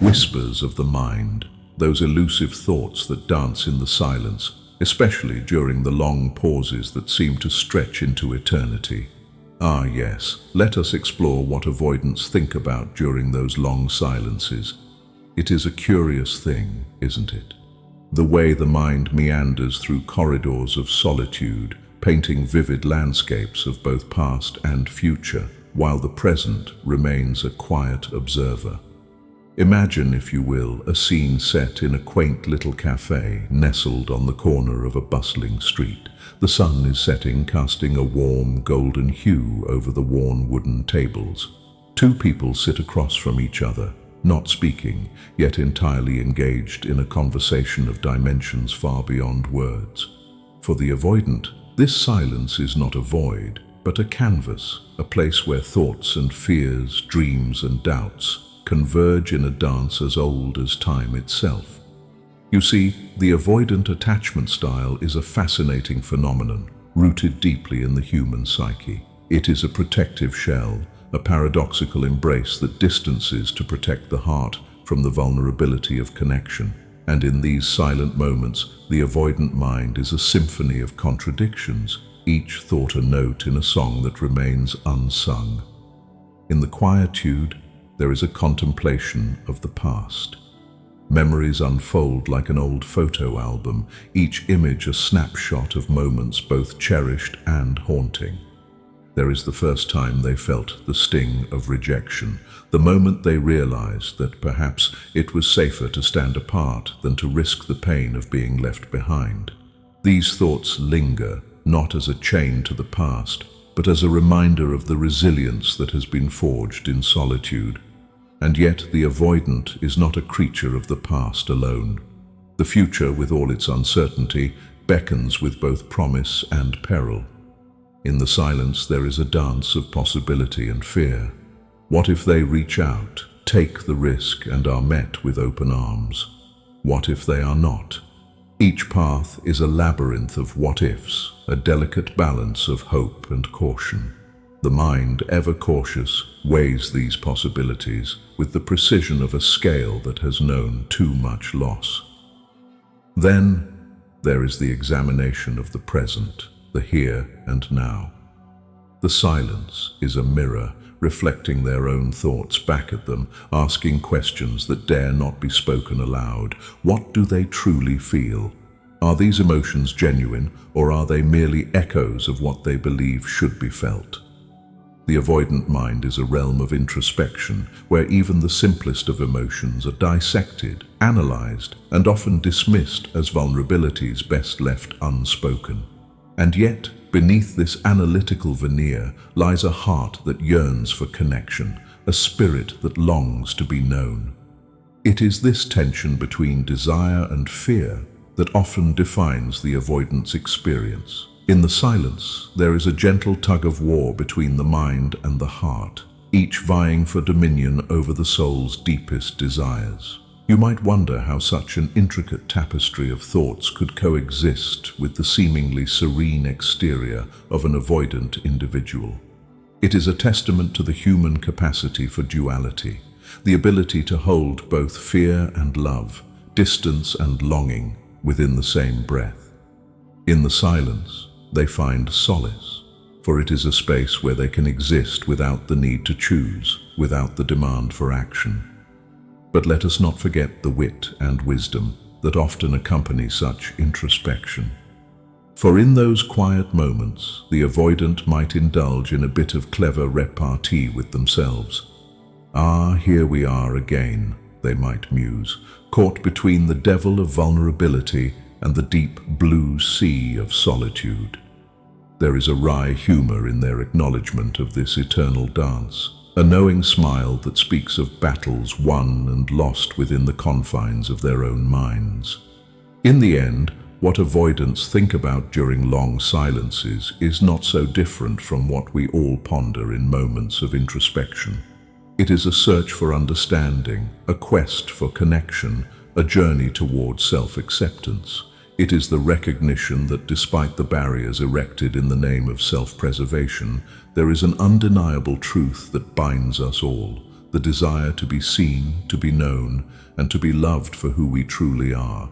whispers of the mind, those elusive thoughts that dance in the silence, especially during the long pauses that seem to stretch into eternity. Ah yes, let us explore what avoidants think about during those long silences. It is a curious thing, isn't it? The way the mind meanders through corridors of solitude, painting vivid landscapes of both past and future, while the present remains a quiet observer. Imagine, if you will, a scene set in a quaint little cafe nestled on the corner of a bustling street. The sun is setting, casting a warm golden hue over the worn wooden tables. Two people sit across from each other, not speaking, yet entirely engaged in a conversation of dimensions far beyond words. For the avoidant, this silence is not a void, but a canvas, a place where thoughts and fears, dreams and doubts converge in a dance as old as time itself. You see, the avoidant attachment style is a fascinating phenomenon, rooted deeply in the human psyche. It is a protective shell, a paradoxical embrace that distances to protect the heart from the vulnerability of connection. And in these silent moments, the avoidant mind is a symphony of contradictions, each thought a note in a song that remains unsung. In the quietude, there is a contemplation of the past. Memories unfold like an old photo album, each image a snapshot of moments both cherished and haunting. There is the first time they felt the sting of rejection, the moment they realized that perhaps it was safer to stand apart than to risk the pain of being left behind. These thoughts linger, not as a chain to the past, but as a reminder of the resilience that has been forged in solitude. And yet the avoidant is not a creature of the past alone. The future, with all its uncertainty, beckons with both promise and peril. In the silence there is a dance of possibility and fear. What if they reach out, take the risk, and are met with open arms? What if they are not? Each path is a labyrinth of what-ifs, a delicate balance of hope and caution. The mind, ever cautious, weighs these possibilities with the precision of a scale that has known too much loss. Then there is the examination of the present, the here and now. The silence is a mirror, reflecting their own thoughts back at them, asking questions that dare not be spoken aloud. What do they truly feel? Are these emotions genuine, or are they merely echoes of what they believe should be felt? The avoidant mind is a realm of introspection, where even the simplest of emotions are dissected, analyzed, and often dismissed as vulnerabilities best left unspoken. And yet, beneath this analytical veneer lies a heart that yearns for connection, a spirit that longs to be known. It is this tension between desire and fear that often defines the avoidant's experience. In the silence, there is a gentle tug-of-war between the mind and the heart, each vying for dominion over the soul's deepest desires. You might wonder how such an intricate tapestry of thoughts could coexist with the seemingly serene exterior of an avoidant individual. It is a testament to the human capacity for duality, the ability to hold both fear and love, distance and longing within the same breath. In the silence, they find solace, for it is a space where they can exist without the need to choose, without the demand for action. But let us not forget the wit and wisdom that often accompany such introspection. For in those quiet moments, the avoidant might indulge in a bit of clever repartee with themselves. "Ah, here we are again," they might muse, caught between the devil of vulnerability and the deep blue sea of solitude. There is a wry humor in their acknowledgement of this eternal dance, a knowing smile that speaks of battles won and lost within the confines of their own minds. In the end, what avoidants think about during long silences is not so different from what we all ponder in moments of introspection. It is a search for understanding, a quest for connection, a journey towards self-acceptance. It is the recognition that despite the barriers erected in the name of self-preservation, there is an undeniable truth that binds us all, the desire to be seen, to be known, and to be loved for who we truly are.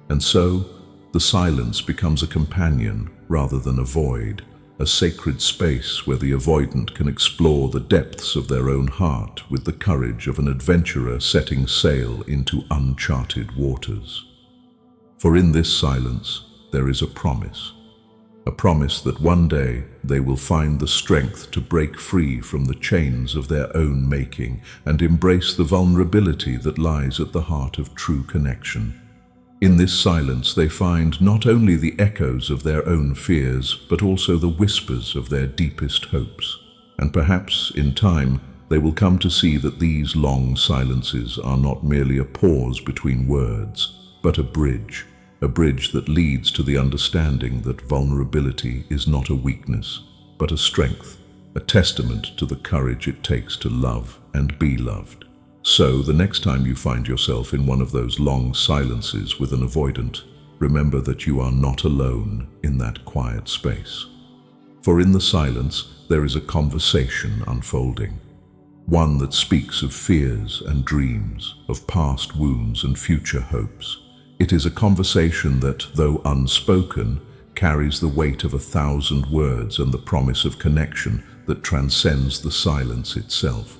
And so, the silence becomes a companion rather than a void, a sacred space where the avoidant can explore the depths of their own heart with the courage of an adventurer setting sail into uncharted waters. For in this silence there is a promise that one day they will find the strength to break free from the chains of their own making and embrace the vulnerability that lies at the heart of true connection. In this silence they find not only the echoes of their own fears, but also the whispers of their deepest hopes. And perhaps, in time, they will come to see that these long silences are not merely a pause between words, but a bridge that leads to the understanding that vulnerability is not a weakness, but a strength, a testament to the courage it takes to love and be loved. So, the next time you find yourself in one of those long silences with an avoidant, remember that you are not alone in that quiet space. For in the silence, there is a conversation unfolding, one that speaks of fears and dreams, of past wounds and future hopes. It is a conversation that, though unspoken, carries the weight of 1,000 words and the promise of connection that transcends the silence itself.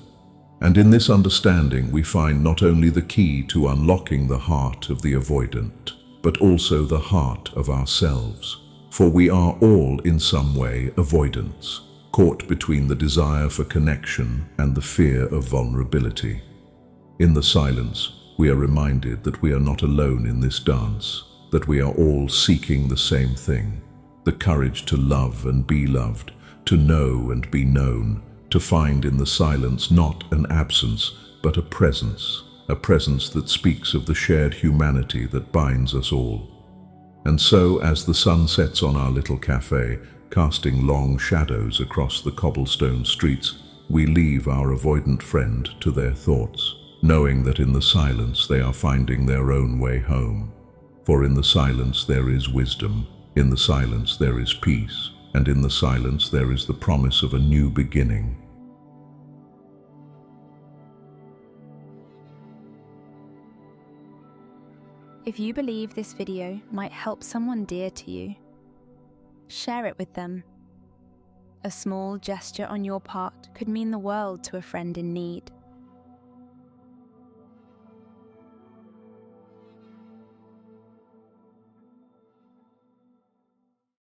And in this understanding we find not only the key to unlocking the heart of the avoidant, but also the heart of ourselves. For we are all in some way avoidants, caught between the desire for connection and the fear of vulnerability. In the silence, we are reminded that we are not alone in this dance, that we are all seeking the same thing, the courage to love and be loved, to know and be known, to find in the silence not an absence, but a presence that speaks of the shared humanity that binds us all. And so, as the sun sets on our little cafe, casting long shadows across the cobblestone streets, we leave our avoidant friend to their thoughts, knowing that in the silence they are finding their own way home. For in the silence there is wisdom, in the silence there is peace, and in the silence there is the promise of a new beginning. If you believe this video might help someone dear to you, share it with them. A small gesture on your part could mean the world to a friend in need.